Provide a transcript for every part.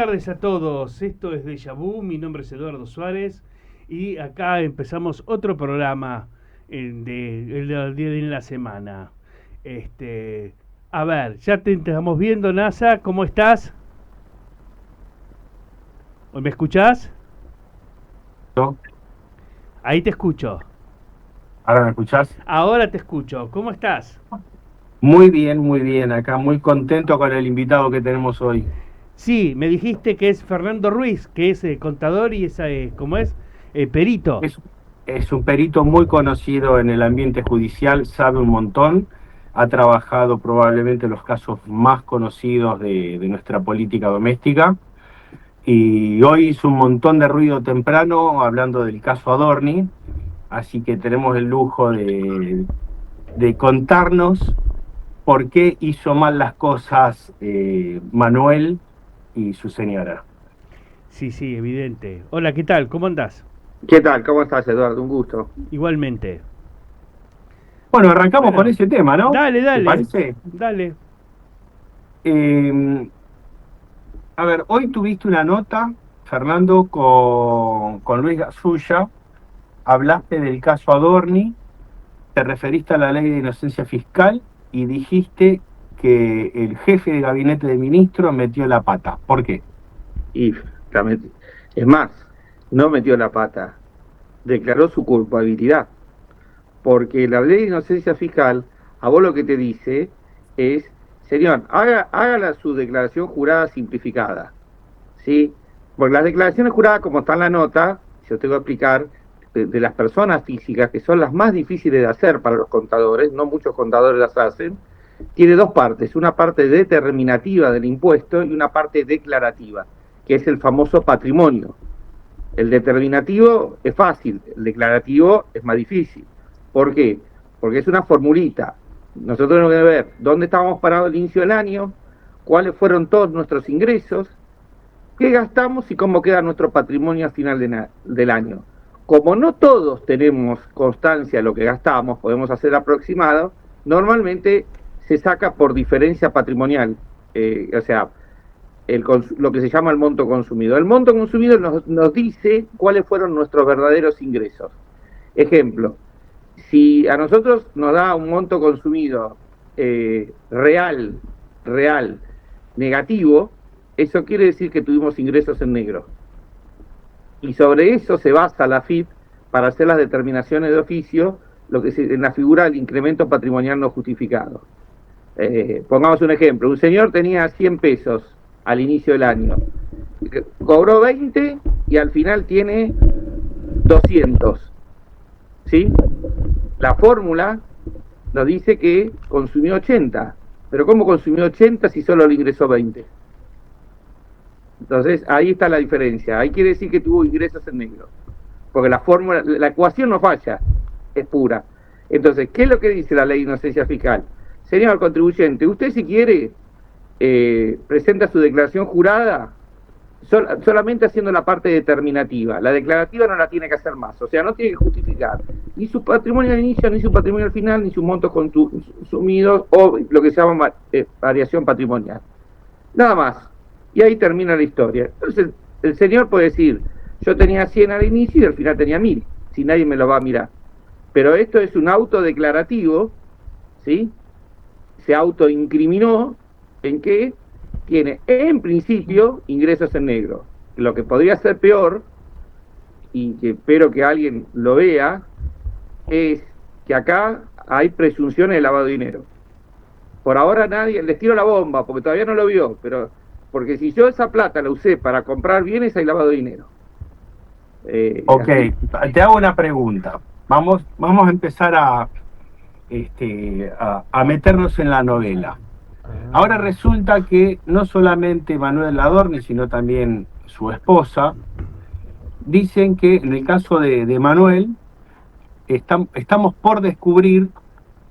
tardes a todos. Esto es Deja Vu. Mi nombre es Eduardo Suárez y acá empezamos otro programa el día de la semana. A ver, ya te estamos viendo, NASA. ¿Cómo estás? ¿Me escuchás? ¿No? Ahí te escucho. ¿Ahora me escuchás? Ahora te escucho. ¿Cómo estás? Muy bien, acá muy contento con el invitado que tenemos hoy. Sí, me dijiste que es Fernando Ruiz, que es contador y es, ¿cómo es? Perito. Es, es un perito muy conocido en el ambiente judicial, sabe un montón, ha trabajado probablemente los casos más conocidos de nuestra política doméstica y hoy hizo un montón de ruido temprano hablando del caso Adorni, así que tenemos el lujo de contarnos por qué hizo mal las cosas Manuel y su señora. Sí, sí, evidente. Hola, ¿qué tal? ¿Cómo andás? ¿Qué tal? ¿Cómo estás, Eduardo? Un gusto. Igualmente. Bueno, arrancamos con Bueno, ese tema, ¿no? dale, ¿Te dale, parece? dale. Eh, a ver, hoy tuviste una nota, Fernando, con Luis Gasulla, hablaste del caso Adorni, te referiste a la ley de inocencia fiscal y dijiste que el jefe de gabinete de ministros metió la pata. ¿Por qué? Y realmente, es más, no metió la pata, declaró su culpabilidad, porque la ley de inocencia fiscal, a vos lo que te dice es, señor, hágala su declaración jurada simplificada, ¿sí? Porque las declaraciones juradas, como está en la nota, yo te voy a explicar, de las personas físicas, que son las más difíciles de hacer para los contadores, no muchos contadores las hacen, tiene dos partes, una parte determinativa del impuesto y una parte declarativa, que es el famoso patrimonio. El determinativo es fácil, el declarativo es más difícil. ¿Por qué? Porque es una formulita. Nosotros tenemos que ver dónde estábamos parados al inicio del año, cuáles fueron todos nuestros ingresos, qué gastamos y cómo queda nuestro patrimonio al final del año. Como no todos tenemos constancia de lo que gastamos, podemos hacer aproximado, normalmente se saca por diferencia patrimonial, o sea, lo que se llama el monto consumido. El monto consumido nos dice cuáles fueron nuestros verdaderos ingresos. Ejemplo, si a nosotros nos da un monto consumido real, negativo, eso quiere decir que tuvimos ingresos en negro. Y sobre eso se basa la FIP para hacer las determinaciones de oficio, lo que en la figura del incremento patrimonial no justificado. Pongamos un ejemplo, un señor tenía 100 pesos al inicio del año, cobró 20 y al final tiene 200, ¿sí? La fórmula nos dice que consumió 80, pero ¿cómo consumió 80 si solo le ingresó 20? Entonces ahí está la diferencia, ahí quiere decir que tuvo ingresos en negro, porque la fórmula, la ecuación no falla, es pura. Entonces, ¿qué es lo que dice la ley de inocencia fiscal? Señor contribuyente, usted si quiere presenta su declaración jurada solamente haciendo la parte determinativa. La declarativa no la tiene que hacer más, o sea, no tiene que justificar ni su patrimonio al inicio, ni su patrimonio al final, ni sus montos consumidos o lo que se llama variación patrimonial. Nada más. Y ahí termina la historia. Entonces, el señor puede decir, yo tenía 100 al inicio y al final tenía 1000, si nadie me lo va a mirar. Pero esto es un autodeclarativo, ¿sí? Se autoincriminó en que tiene, en principio, ingresos en negro. Lo que podría ser peor, y que espero que alguien lo vea, es que acá hay presunciones de lavado de dinero. Por ahora nadie, les tiro la bomba, porque todavía no lo vio, pero porque si yo esa plata la usé para comprar bienes, hay lavado de dinero. Ok, Así. te hago una pregunta. Vamos a empezar a meternos en la novela. Ahora resulta que no solamente Manuel Adorni, sino también su esposa, dicen que en el caso de Manuel, estamos por descubrir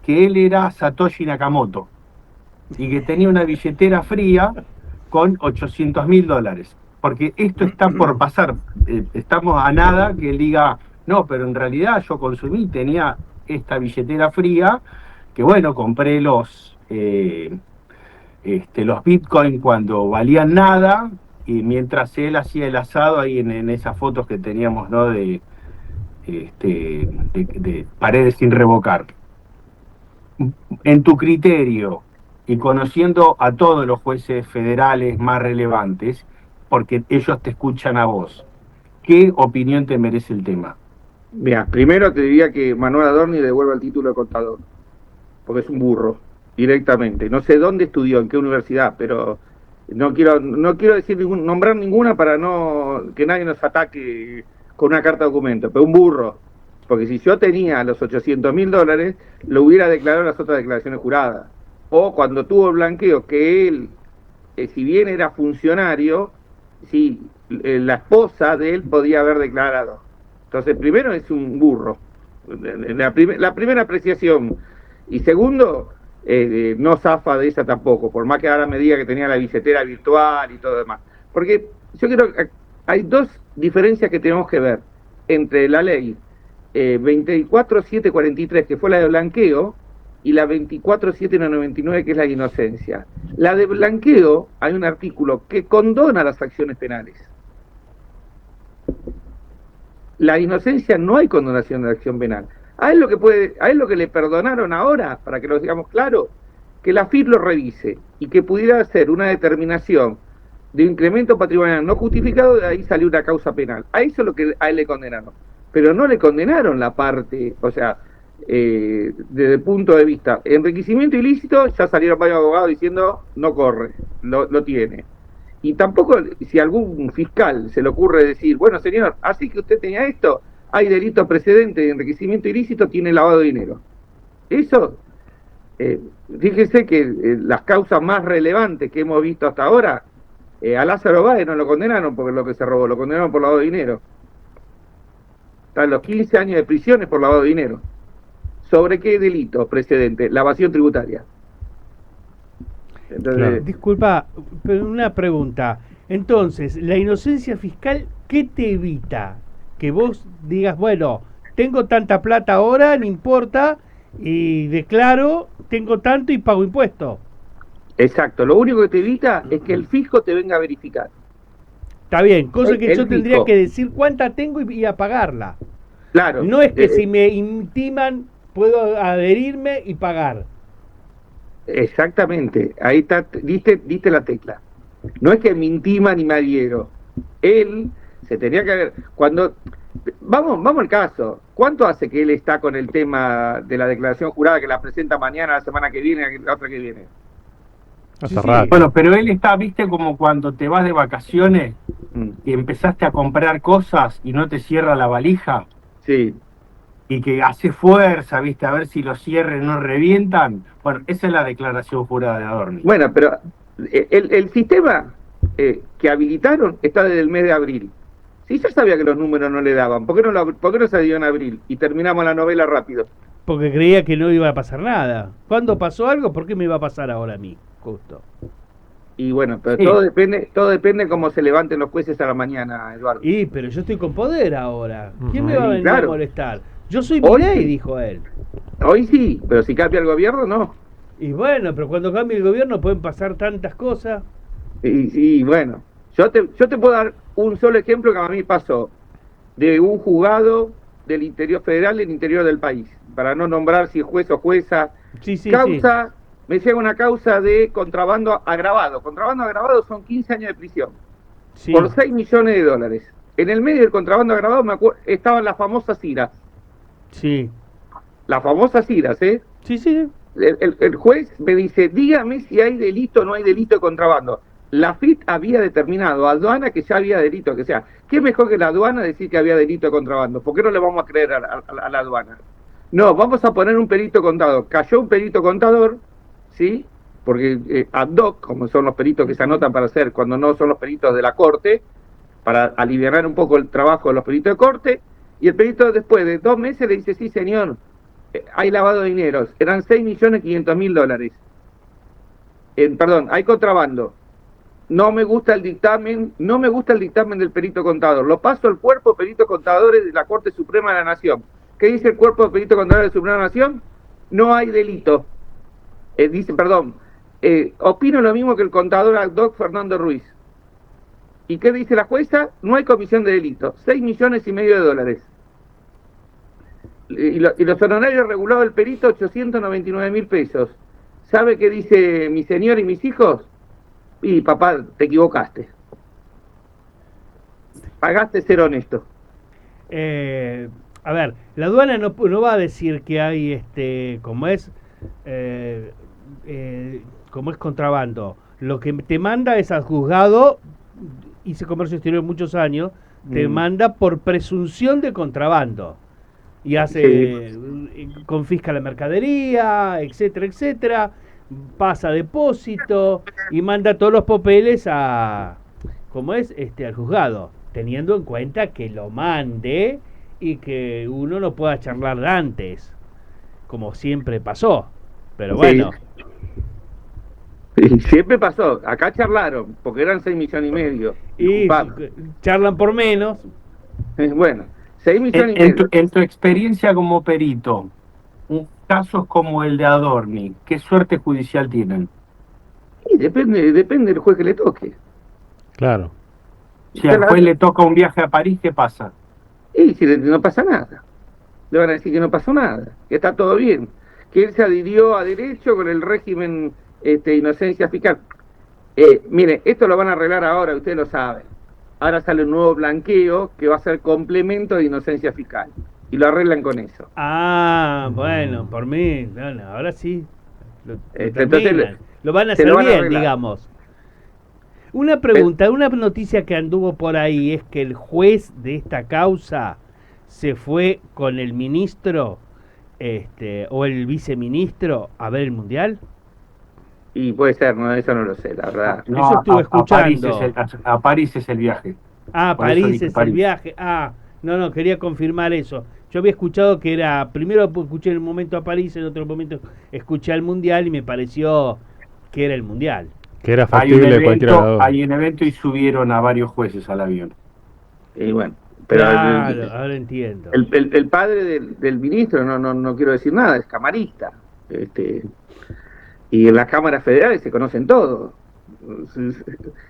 que él era Satoshi Nakamoto y que tenía una billetera fría con $800.000. Porque esto está por pasar. Estamos a nada que él diga, no, pero en realidad yo consumí, tenía esta billetera fría, que bueno, compré los Bitcoin cuando valían nada y mientras él hacía el asado ahí en esas fotos que teníamos, ¿no? De paredes sin revocar. En tu criterio, y conociendo a todos los jueces federales más relevantes, porque ellos te escuchan a vos, ¿qué opinión te merece el tema? Mira, primero te diría que Manuel Adorni devuelva el título de contador, porque es un burro, directamente. No sé dónde estudió, en qué universidad, pero no quiero decir nombrar ninguna para que nadie nos ataque con una carta de documento, pero un burro. Porque si yo tenía los $800.000, lo hubiera declarado en las otras declaraciones juradas. O cuando tuvo el blanqueo, que él, si bien era funcionario, sí, la esposa de él podía haber declarado. Entonces, primero es un burro. La primera apreciación. Y segundo, no zafa de esa tampoco, por más que ahora me diga que tenía la billetera virtual y todo lo demás. Porque yo creo que hay dos diferencias que tenemos que ver entre la ley 24.743, que fue la de blanqueo, y la 24.799, que es la de inocencia. La de blanqueo, hay un artículo que condona las acciones penales. La inocencia no hay condonación de acción penal. A él lo que le perdonaron ahora, para que lo digamos claro, que la FIP lo revise y que pudiera hacer una determinación de incremento patrimonial no justificado, de ahí salió una causa penal. A eso es lo que a él le condenaron. Pero no le condenaron la parte, o sea, desde el punto de vista enriquecimiento ilícito, ya salieron varios abogados diciendo no corre, lo tiene. Y tampoco, si a algún fiscal se le ocurre decir, bueno señor, así que usted tenía esto, hay delito precedente de enriquecimiento ilícito, tiene lavado de dinero. Eso, fíjese que las causas más relevantes que hemos visto hasta ahora, a Lázaro Báez no lo condenaron por lo que se robó, lo condenaron por lavado de dinero. Están los 15 años de prisiones por lavado de dinero. ¿Sobre qué delito precedente? La evasión tributaria. Entonces, claro. Disculpa, pero una pregunta. Entonces, la inocencia fiscal, ¿qué te evita? Que vos digas, bueno, tengo tanta plata ahora, no importa, y declaro, tengo tanto y pago impuestos. Exacto, lo único que te evita es que el fisco te venga a verificar. Está bien, cosa que yo tendría que decir cuánta tengo y a pagarla. Claro. No es que si me intiman, puedo adherirme y pagar. Exactamente, ahí está, diste la tecla. No es que me intima ni me adhiero. Él se tenía que haber... Vamos al caso. ¿Cuánto hace que él está con el tema de la declaración jurada que la presenta mañana, la semana que viene, la otra que viene? Hace rato. Bueno, pero él está, viste, como cuando te vas de vacaciones y empezaste a comprar cosas y no te cierra la valija. Sí. Y que hace fuerza, viste, a ver si los cierres no revientan. Bueno, esa es la declaración jurada de Adorni. Bueno, pero el sistema que habilitaron está desde el mes de abril. Si yo sabía que los números no le daban, ¿por qué no se dio en abril? Y terminamos la novela rápido. Porque creía que no iba a pasar nada. ¿Cuándo pasó algo? ¿Por qué me iba a pasar ahora a mí? Justo. Y bueno, pero sí. todo depende cómo se levanten los jueces a la mañana, Eduardo. Pero yo estoy con poder ahora. ¿Quién me va a venir a molestar? Yo soy Milei, dijo él. Hoy sí, pero si cambia el gobierno, no. Y bueno, pero cuando cambie el gobierno pueden pasar tantas cosas. Y bueno, yo te puedo dar un solo ejemplo que a mí pasó, de un juzgado del interior federal, del interior del país, para no nombrar si es juez o jueza. Causa, me llega una causa de contrabando agravado. Contrabando agravado son 15 años de prisión, por $6 millones. En el medio del contrabando agravado estaban las famosas IRAs. Sí. Las famosas IRAs, ¿eh? Sí. El juez me dice, dígame si hay delito o no hay delito de contrabando. La FIT había determinado, aduana, que ya había delito, que sea, ¿qué mejor que la aduana decir que había delito de contrabando? ¿Por qué no le vamos a creer a la aduana? No, vamos a poner un perito contador. Cayó un perito contador, ¿sí? Porque ad hoc, como son los peritos que se anotan para hacer cuando no son los peritos de la corte, para aliviar un poco el trabajo de los peritos de corte, y el perito después de 2 meses le dice, sí señor, hay lavado de dineros, eran $6.500.000. Perdón, hay contrabando. No me gusta el dictamen del perito contador. Lo paso al cuerpo de peritos contadores de la Corte Suprema de la Nación. ¿Qué dice el cuerpo de peritos contadores de la Suprema de la Nación? No hay delito. Opino lo mismo que el contador ad hoc Fernando Ruiz. ¿Y qué dice la jueza? No hay comisión de delito. 6,5 millones de dólares. Y los honorarios regulados del perito, 899.000 pesos. ¿Sabe qué dice mi señor y mis hijos? Y papá, te equivocaste. Pagaste ser honesto. A ver, la aduana no va a decir que hay, como es contrabando. Lo que te manda es al juzgado, hice comercio exterior muchos años, te manda por presunción de contrabando. Y hace, confisca la mercadería, etcétera, etcétera, pasa depósito y manda todos los papeles al juzgado, teniendo en cuenta que lo mande y que uno no pueda charlar antes, como siempre pasó. Pero bueno. Sí, siempre pasó. Acá charlaron, porque eran 6,5 millones. Y charlan por menos. Bueno, 6,5 millones. En tu experiencia como perito, casos como el de Adorni, ¿qué suerte judicial tienen? Y depende del juez que le toque. Claro. Si al juez le toca un viaje a París, ¿qué pasa? Y si no pasa nada. Le van a decir que no pasó nada, que está todo bien. Que él se adhirió a derecho con el régimen inocencia fiscal. Mire, esto lo van a arreglar ahora, ustedes lo saben. Ahora sale un nuevo blanqueo que va a ser complemento de inocencia fiscal. Y lo arreglan con eso. Ah, bueno, por mí, bueno, ahora sí. Entonces, lo van a hacer bien, digamos. Una pregunta, una noticia que anduvo por ahí es que el juez de esta causa se fue con el ministro o el viceministro a ver el mundial. Y puede ser, no, eso no lo sé, la verdad. No, eso estuve escuchando. A París es el viaje. Ah, París es el viaje. Ah, no, quería confirmar eso. Yo había escuchado que era, primero escuché en un momento a París, en otro momento escuché al mundial y me pareció que era el mundial. Que era factible cualquier lado. Hay un evento y subieron a varios jueces al avión. Y bueno, pero claro, ahora entiendo. El padre del ministro, no quiero decir nada, es camarista. Y en las cámaras federales se conocen todos.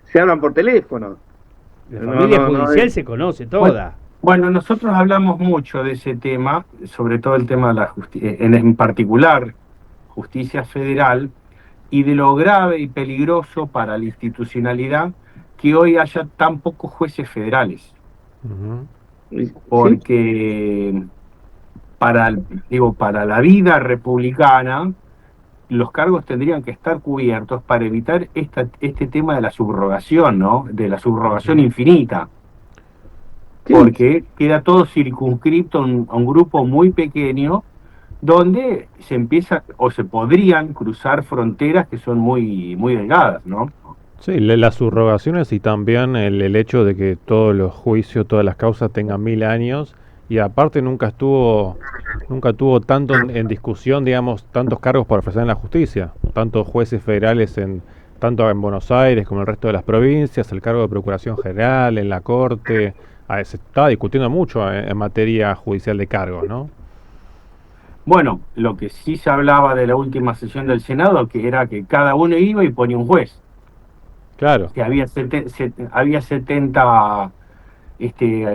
Se hablan por teléfono. La familia judicial se conoce toda. Bueno, nosotros hablamos mucho de ese tema, sobre todo el tema de la justicia, en particular justicia federal, y de lo grave y peligroso para la institucionalidad que hoy haya tan pocos jueces federales. Porque para la vida republicana los cargos tendrían que estar cubiertos para evitar este tema de la subrogación, ¿no? De la subrogación infinita. Porque queda todo circunscripto a un grupo muy pequeño donde se empieza o se podrían cruzar fronteras que son muy, muy delgadas, ¿no? Sí, las subrogaciones y también el hecho de que todos los juicios, todas las causas tengan 1000 años y aparte nunca tuvo tanto en discusión, digamos, tantos cargos para ofrecer en la justicia, tantos jueces federales tanto en Buenos Aires como en el resto de las provincias, el cargo de Procuración General, en la Corte, se estaba discutiendo mucho en materia judicial de cargos, ¿no? Bueno, lo que sí se hablaba de la última sesión del Senado, que era que cada uno iba y ponía un juez. Claro. Que había 70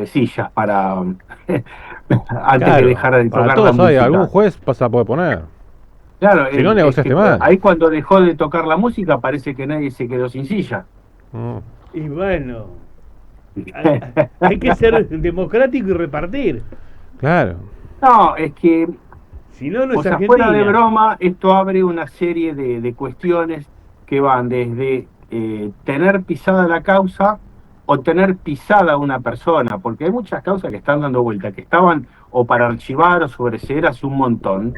sillas para antes de dejar de tocar la música. Algún juez pasa a poder poner. Claro, si no negociaste mal. Ahí cuando dejó de tocar la música parece que nadie se quedó sin silla. Y bueno, hay que ser democrático y repartir. Claro. No, es que si no, no es Argentina. Fuera de broma, esto abre una serie de cuestiones que van desde tener pisada la causa o tener pisada una persona, porque hay muchas causas que están dando vuelta, que estaban o para archivar o sobreseer hace un montón,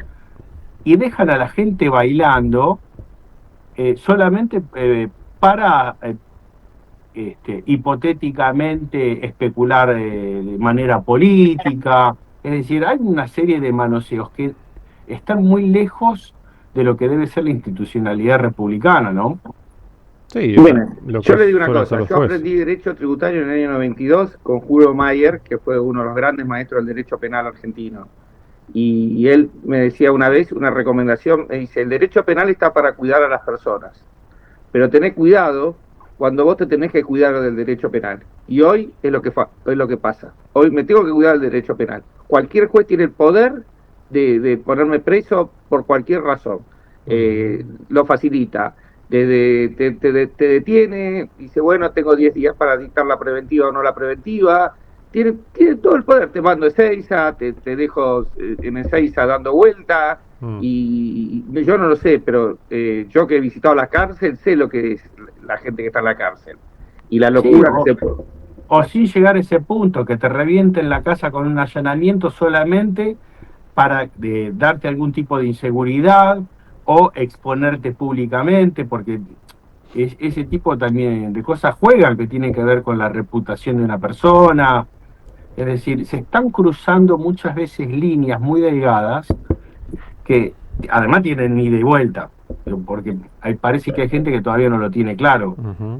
y dejan a la gente bailando solamente para hipotéticamente especular de manera política. Es decir, hay una serie de manoseos que están muy lejos de lo que debe ser la institucionalidad republicana, ¿no? Sí, bueno, yo le digo una cosa, yo aprendí Derecho Tributario en el año 92 con Julio Mayer, que fue uno de los grandes maestros del derecho penal argentino. Y él me decía una vez, una recomendación, me dice, el derecho penal está para cuidar a las personas, pero tened cuidado cuando vos te tenés que cuidar del derecho penal. Y hoy es lo que pasa. Hoy me tengo que cuidar del derecho penal. Cualquier juez tiene el poder de ponerme preso por cualquier razón. Lo facilita. Te detiene, dice, bueno, tengo 10 días para dictar la preventiva o no la preventiva. Tiene todo el poder. Te mando Ezeiza, te dejo en Ezeiza dando vuelta. Y yo no lo sé, pero yo que he visitado la cárcel sé lo que es la gente que está en la cárcel y la locura Sí, que se puede. o sin llegar a ese punto, que te revienten la casa con un allanamiento solamente para darte algún tipo de inseguridad o exponerte públicamente, porque ese tipo también de cosas juegan que tienen que ver con la reputación de una persona. Es decir, se están cruzando muchas veces líneas muy delgadas que además tienen ida y vuelta, porque parece que hay gente que todavía no lo tiene claro,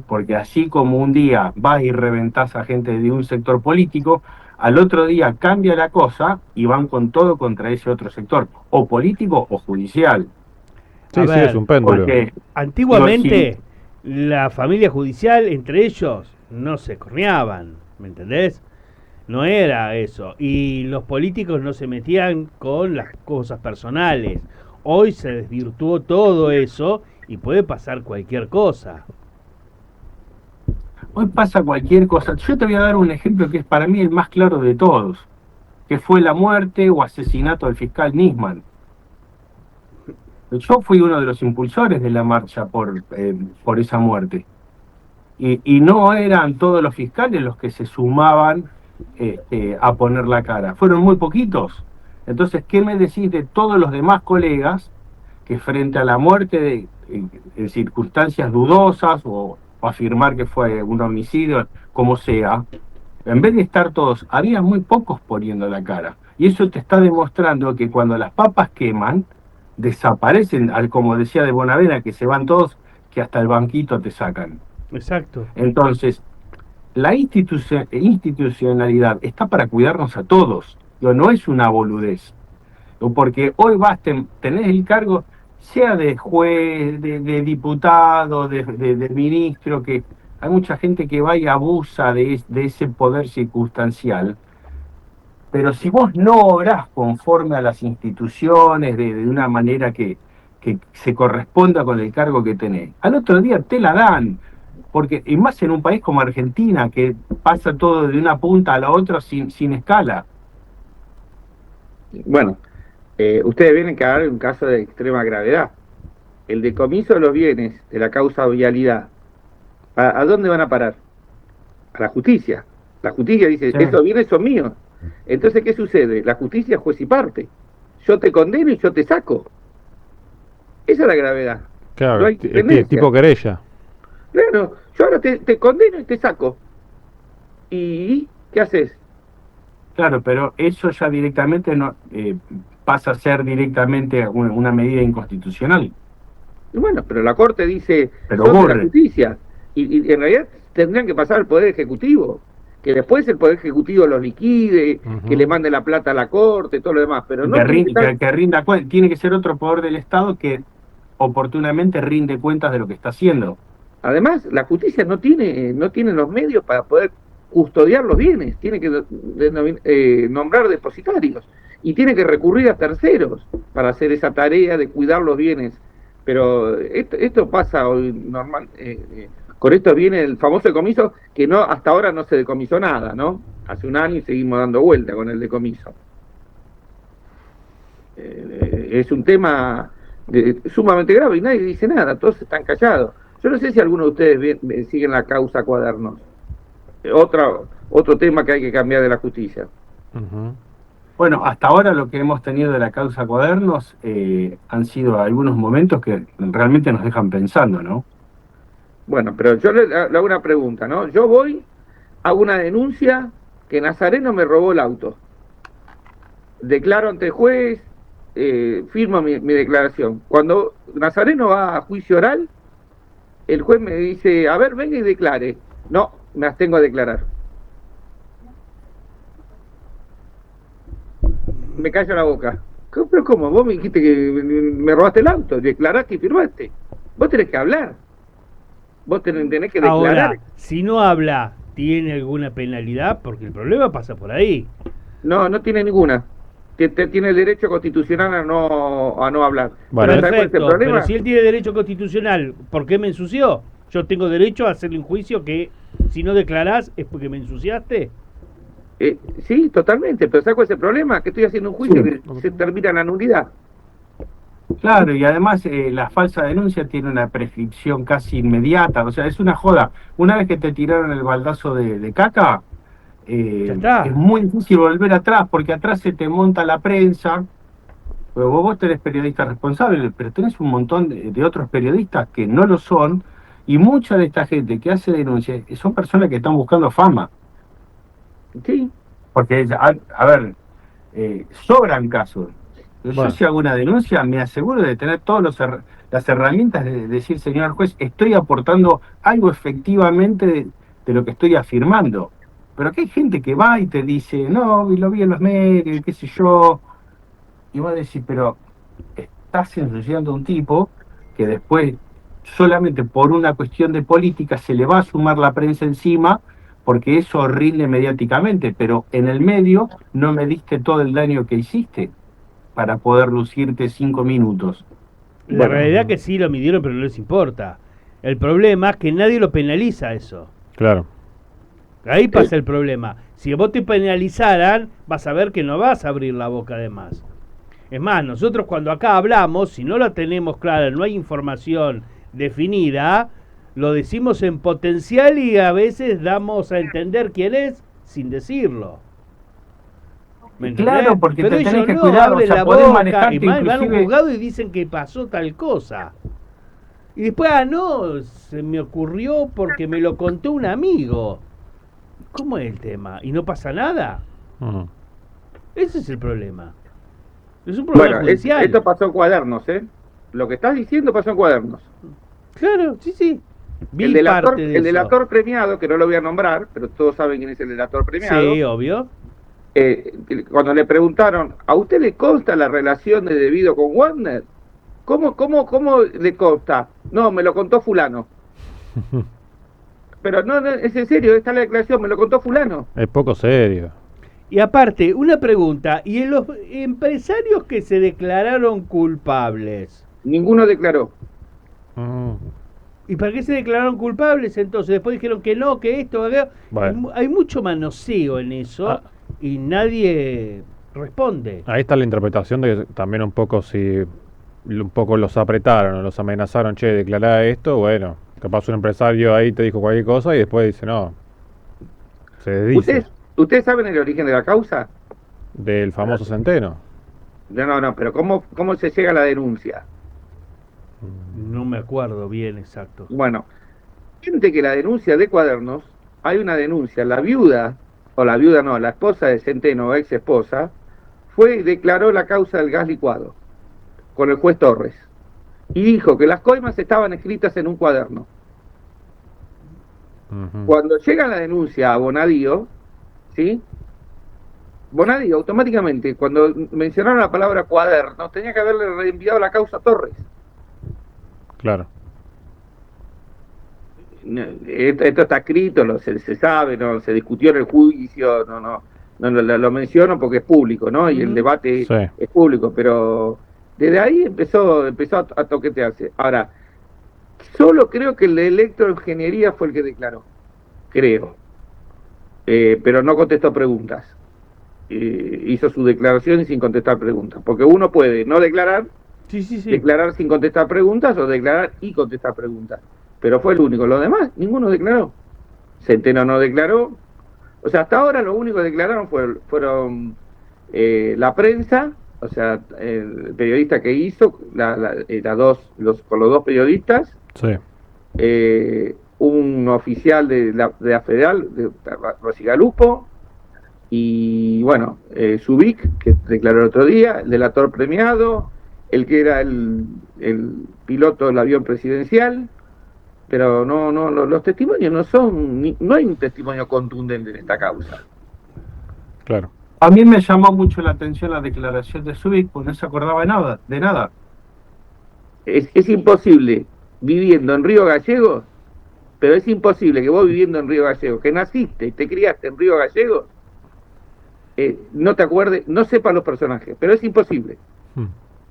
porque así como un día vas y reventás a gente de un sector político, al otro día cambia la cosa y van con todo contra ese otro sector, o político o judicial. Sí, A sí, es ver, un péndulo. Porque antiguamente la familia judicial entre ellos no se corneaban, ¿me entendés? No era eso. Y los políticos no se metían con las cosas personales. Hoy se desvirtuó todo eso y puede pasar cualquier cosa. hoy pasa cualquier cosa. Yo te voy a dar un ejemplo que es para mí el más claro de todos, que fue la muerte o asesinato del fiscal Nisman. Yo fui uno de los impulsores de la marcha por esa muerte. Y no eran todos los fiscales los que se sumaban a poner la cara. Fueron muy poquitos. Entonces, ¿qué me decís de todos los demás colegas que frente a la muerte en circunstancias dudosas o afirmar que fue un homicidio, como sea, en vez de estar todos, había muy pocos poniendo la cara? Y eso te está demostrando que cuando las papas queman, desaparecen, como decía de Bonavena, que se van todos, que hasta el banquito te sacan. Exacto. Entonces, la institucionalidad está para cuidarnos a todos, no es una boludez, porque hoy tenés el cargo, sea de juez, de diputado, de ministro, que hay mucha gente que va y abusa de ese poder circunstancial, pero si vos no obrás conforme a las instituciones de una manera que se corresponda con el cargo que tenés, al otro día te la dan. Porque, y más en un país como Argentina, que pasa todo de una punta a la otra sin escala. Bueno, ustedes vienen que dar un caso de extrema gravedad. El decomiso de los bienes de la causa vialidad. ¿A dónde van a parar? A la justicia. La justicia dice, Sí. esos bienes son míos. Entonces, ¿qué sucede? La justicia es juez y parte. Yo te condeno y yo te saco. Esa es la gravedad. Claro, No hay independencia. tipo querella. Claro, yo ahora te condeno y te saco. ¿Y qué haces? Claro, pero eso ya directamente no pasa a ser directamente una medida inconstitucional. Y bueno, pero la Corte dice, Pero son de la ocurre. justicia. Y en realidad tendrían que pasar al Poder Ejecutivo. Que después el Poder Ejecutivo los liquide, que le mande la plata a la Corte, todo lo demás. Pero no Que rinda cuenta. Tiene que ser otro poder del Estado que oportunamente rinde cuentas de lo que está haciendo. Además, la justicia no tiene los medios para poder custodiar los bienes, tiene que nombrar depositarios y tiene que recurrir a terceros para hacer esa tarea de cuidar los bienes. Pero esto pasa hoy normal, con esto viene el famoso decomiso, que no hasta ahora no se decomisó nada, ¿no? Hace un año y seguimos dando vuelta con el decomiso. Es un tema sumamente grave y nadie dice nada, todos están callados. Yo no sé si alguno de ustedes siguen la causa Cuadernos. Otro tema que hay que cambiar de la justicia. Bueno, hasta ahora lo que hemos tenido de la causa Cuadernos han sido algunos momentos que realmente nos dejan pensando, ¿no? Bueno, pero yo le hago una pregunta, ¿no? Yo voy, hago una denuncia que Nazareno me robó el auto. Declaro ante el juez, firmo mi declaración. Cuando Nazareno va a juicio oral, el juez me dice, a ver, venga y declare. No, me abstengo a declarar. Me callo la boca. ¿Pero cómo? Vos me dijiste que me robaste el auto, declaraste y firmaste. Vos tenés que hablar. vos tenés que declarar. Ahora, si no habla, ¿tiene alguna penalidad? Porque el problema pasa por ahí. No, no tiene ninguna. Tiene el derecho constitucional a no hablar. Bueno, ¿Sabés cuál es el Perfecto, problema? pero si él tiene derecho constitucional, ¿por qué me ensució? Yo tengo derecho a hacerle un juicio que si no declarás es porque me ensuciaste. Sí, totalmente, pero ¿sabes cuál es el problema? Que estoy haciendo un juicio que se termina en la nulidad. Claro, y además la falsa denuncia tiene una prescripción casi inmediata, o sea, es una joda. Una vez que te tiraron el baldazo de caca, Ya está. es muy difícil volver atrás, porque atrás se te monta la prensa, pero vos tenés periodistas responsables, pero tenés un montón de otros periodistas que no lo son, y mucha de esta gente que hace denuncias son personas que están buscando fama, Sí, porque, a ver, sobran casos. Yo Bueno. si hago una denuncia, me aseguro de tener todas las herramientas de decir, señor juez, estoy aportando algo efectivamente de lo que estoy afirmando. Pero aquí hay gente que va y te dice, no, y lo vi en los medios, qué sé yo. Y vos decís, pero estás ensuciando a un tipo que después, solamente por una cuestión de política, se le va a sumar la prensa encima, porque eso rinde mediáticamente, pero en el medio no me diste todo el daño que hiciste para poder lucirte 5 minutos. La Bueno. realidad que sí lo midieron, pero no les importa. El problema es que nadie lo penaliza eso. Claro. Ahí pasa el problema. Si vos te penalizaran, vas a ver que no vas a abrir la boca de más. Es más, nosotros cuando acá hablamos, si no la tenemos clara, no hay información definida, lo decimos en potencial y a veces damos a entender quién es sin decirlo. ¿Me entendés? Claro, porque pero te tenés ellos que no cuidar, o abren sea, la podés boca manejarte y van a un inclusive. juzgado y dicen que pasó tal cosa. Y después, no, se me ocurrió porque me lo contó un amigo. ¿Cómo es el tema? ¿Y no pasa nada? Ujú. Ese es el problema. Es un problema bueno, judicial. esto pasó en Cuadernos, ¿eh? Lo que estás diciendo pasó en Cuadernos. Claro, sí, sí. Vi El delator, parte de el eso. delator premiado, que no lo voy a nombrar, pero todos saben quién es el delator premiado. Sí, obvio. Cuando le preguntaron, ¿a usted le consta la relación de debido con Warner? ¿Cómo le consta? No, me lo contó fulano. Pero no, es en serio, está la declaración, me lo contó fulano. Es poco serio. Y aparte, una pregunta. ¿Y en los empresarios que se declararon culpables? Ninguno declaró. Mm. ¿Y para qué se declararon culpables entonces? Después dijeron que no, que esto, aquello. Bueno. Hay mucho manoseo en eso Ah. y nadie responde. Ahí está la interpretación de que también un poco si un poco los apretaron o los amenazaron, che, declará esto, bueno, capaz un empresario ahí te dijo cualquier cosa y después dice, no, se desdice ¿Ustedes saben el origen de la causa? del famoso Centeno. No, pero ¿cómo se llega a la denuncia? No me acuerdo bien exacto. Bueno, gente que la denuncia de Cuadernos, hay una denuncia, la viuda, o la viuda no, la esposa de Centeno, ex esposa, fue y declaró la causa del gas licuado con el juez Torres y dijo que las coimas estaban escritas en un cuaderno. Ujú. Cuando llega la denuncia a Bonadío, ¿sí? Bonadío automáticamente, cuando mencionaron la palabra cuaderno, tenía que haberle reenviado la causa a Torres. Claro. Esto está escrito, se sabe, no se discutió en el juicio, lo menciono porque es público, ¿no? Y el debate Sí. es público, pero desde ahí empezó a toquetearse. Ahora, solo creo que el de electroingeniería fue el que declaró, creo, pero no contestó preguntas. Hizo su declaración y sin contestar preguntas, porque uno puede no declarar, Sí, sí, sí. declarar sin contestar preguntas o declarar y contestar preguntas. Pero fue el único. Los demás, ninguno declaró. Centeno no declaró. O sea, hasta ahora lo único que declararon fueron la prensa, o sea, el periodista que hizo, con los dos periodistas, Sí. un oficial de la Federal, de Rosigalupo, y bueno, Subic, que declaró el otro día, el delator premiado, el que era el piloto del avión presidencial. Pero los testimonios no hay un testimonio contundente en esta causa. Claro. A mí me llamó mucho la atención la declaración de Zubik, porque no se acordaba de nada. Es imposible, viviendo en Río Gallegos, pero es imposible que vos viviendo en Río Gallegos, que naciste y te criaste en Río Gallegos, no te acuerdes, no sepas los personajes, pero es imposible.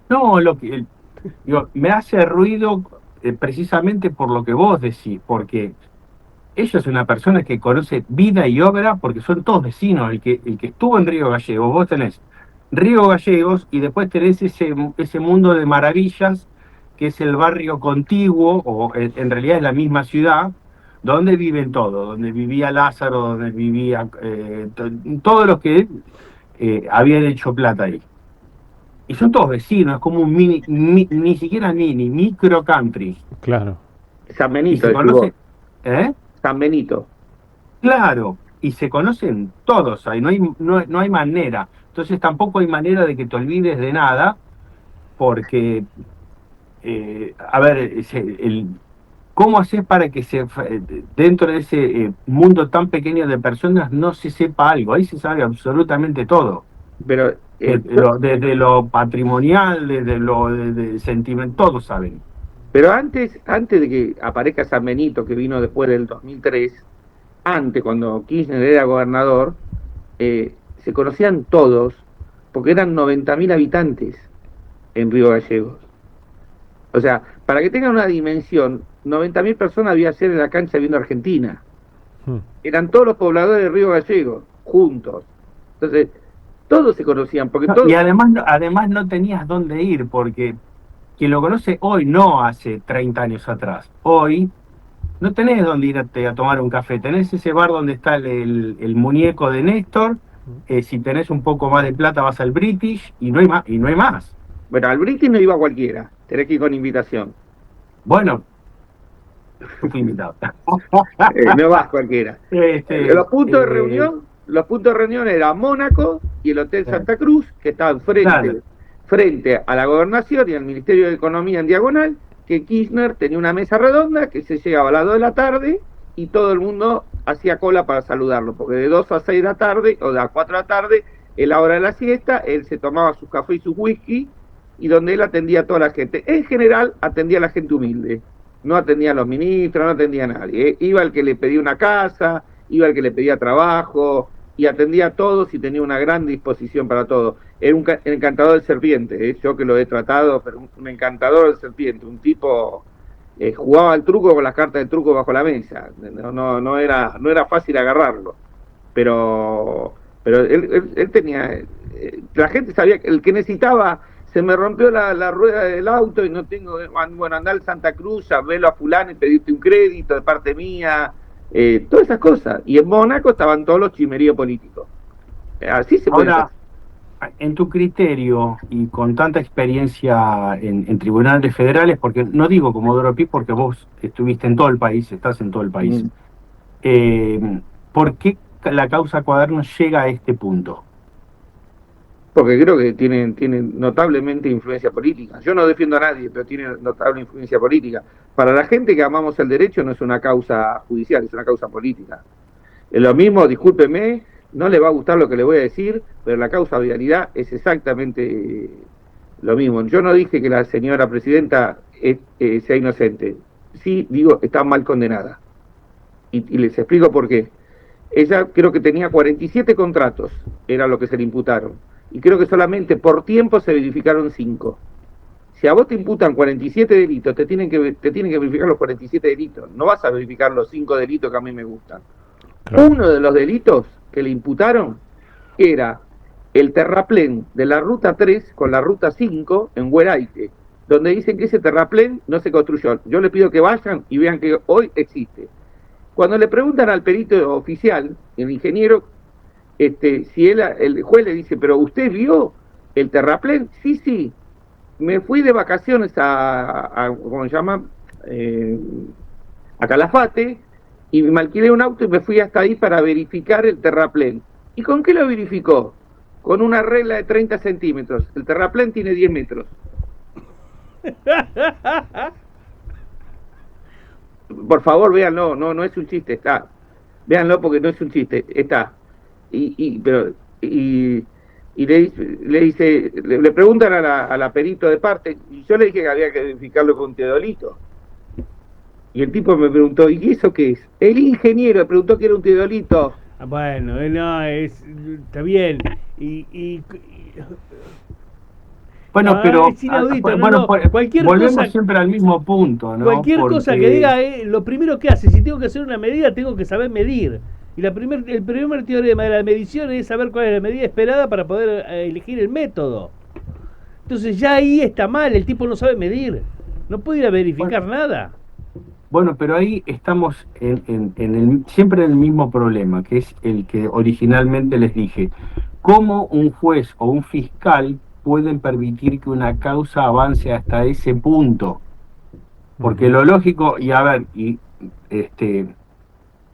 No, digo, me hace ruido precisamente por lo que vos decís, porque ella es una persona que conoce vida y obra, porque son todos vecinos. El que estuvo en Río Gallegos, vos tenés Río Gallegos y después tenés ese mundo de maravillas que es el barrio contiguo, o en realidad es la misma ciudad, donde viven todos, donde vivía Lázaro, donde vivía todos los que habían hecho plata ahí. Y son todos vecinos, es como un ni siquiera micro country. Claro. San Y Benito, se conoce, ¿eh? San Benito. Claro, y se conocen todos ahí, no hay manera. Entonces tampoco hay manera de que te olvides de nada, porque, a ver, ¿cómo haces para que dentro de ese mundo tan pequeño de personas no se sepa algo? Ahí se sabe absolutamente todo. Pero Desde lo patrimonial, desde lo de sentimental, todos saben. Pero antes de que aparezca San Benito, que vino después del 2003, antes, cuando Kirchner era gobernador, se conocían todos, porque eran 90.000 habitantes en Río Gallegos. O sea, para que tengan una dimensión, 90.000 personas había ayer en la cancha viendo Argentina. Eran todos los pobladores de Río Gallegos, juntos. Entonces, todos se conocían, porque todos... Y además no tenías dónde ir, porque quien lo conoce hoy, no hace 30 años atrás. Hoy no tenés dónde irte a tomar un café. Tenés ese bar donde está el muñeco de Néstor. Si tenés un poco más de plata vas al British y no hay más. Bueno, al British no iba cualquiera, tenés que ir con invitación. Bueno, yo fui invitado. No vas cualquiera. Los puntos de reunión eran Mónaco y el Hotel Santa Cruz, que estaban frente a la gobernación y al Ministerio de Economía en diagonal, que Kirchner tenía una mesa redonda que se llegaba a las 2 de la tarde y todo el mundo hacía cola para saludarlo, porque de 2 a 6 de la tarde o de a 4 de la tarde, en la hora de la siesta, él se tomaba su café y su whisky, y donde él atendía a toda la gente. En general atendía a la gente humilde, no atendía a los ministros, no atendía a nadie. Iba el que le pedía una casa, iba el que le pedía trabajo, y atendía a todos y tenía una gran disposición para todo. Era un encantador del serpiente, yo que lo he tratado, pero un encantador del serpiente, un tipo jugaba al truco con las cartas de truco bajo la mesa, no era fácil agarrarlo, pero él tenía, la gente sabía que el que necesitaba, se me rompió la rueda del auto y no tengo, bueno, andá al Santa Cruz, velo a fulano y pedirte un crédito de parte mía, todas esas cosas. Y en Mónaco estaban todos los chimeríos políticos. Así se puede hacer. En tu criterio y con tanta experiencia en tribunales federales, porque no digo Comodoro Pi porque vos estuviste en todo el país, estás en todo el país, ¿por qué la causa Cuadernos llega a este punto? Porque creo que tienen notablemente influencia política. Yo no defiendo a nadie, pero tiene notable influencia política. Para la gente que amamos el derecho no es una causa judicial, es una causa política. Es lo mismo, discúlpeme, no le va a gustar lo que le voy a decir, pero la causa vialidad es exactamente lo mismo. Yo no dije que la señora presidenta sea inocente. Sí, digo, está mal condenada. Y les explico por qué. Ella creo que tenía 47 contratos, era lo que se le imputaron. Y creo que solamente por tiempo se verificaron 5. Si a vos te imputan 47 delitos, te tienen que verificar los 47 delitos. No vas a verificar los 5 delitos que a mí me gustan. Claro. Uno de los delitos que le imputaron era el terraplén de la ruta 3 con la ruta 5 en Hueraite, donde dicen que ese terraplén no se construyó. Yo les pido que vayan y vean que hoy existe. Cuando le preguntan al perito oficial, el ingeniero, si el juez le dice, pero ¿usted vio el terraplén? Sí, me fui de vacaciones a ¿cómo se llama? A Calafate, y me alquilé un auto y me fui hasta ahí para verificar el terraplén. ¿Y con qué lo verificó? Con una regla de 30 centímetros. El terraplén tiene 10 metros. Por favor, véanlo, no es un chiste, está. Véanlo porque no es un chiste, está. Y le preguntan a la perito de parte, y yo le dije que había que verificarlo con teodolito. Y el tipo me preguntó, ¿y eso qué es? El ingeniero me preguntó que era un teodolito. Bueno, no, está bien. Y Bueno, no, pero es inaudito, no, bueno, no. Cualquier volvemos cosa, siempre al mismo punto, ¿no? cualquier cosa que Porque, diga, lo primero que hace, si tengo que hacer una medida, tengo que saber medir. Y el primer teorema de la medición es saber cuál es la medida esperada para poder elegir el método. Entonces ya ahí está mal, el tipo no sabe medir. No puede ir a verificar nada. bueno, pero ahí estamos siempre en el mismo problema, que es el que originalmente les dije. ¿Cómo un juez o un fiscal pueden permitir que una causa avance hasta ese punto? Porque lo lógico, y a ver,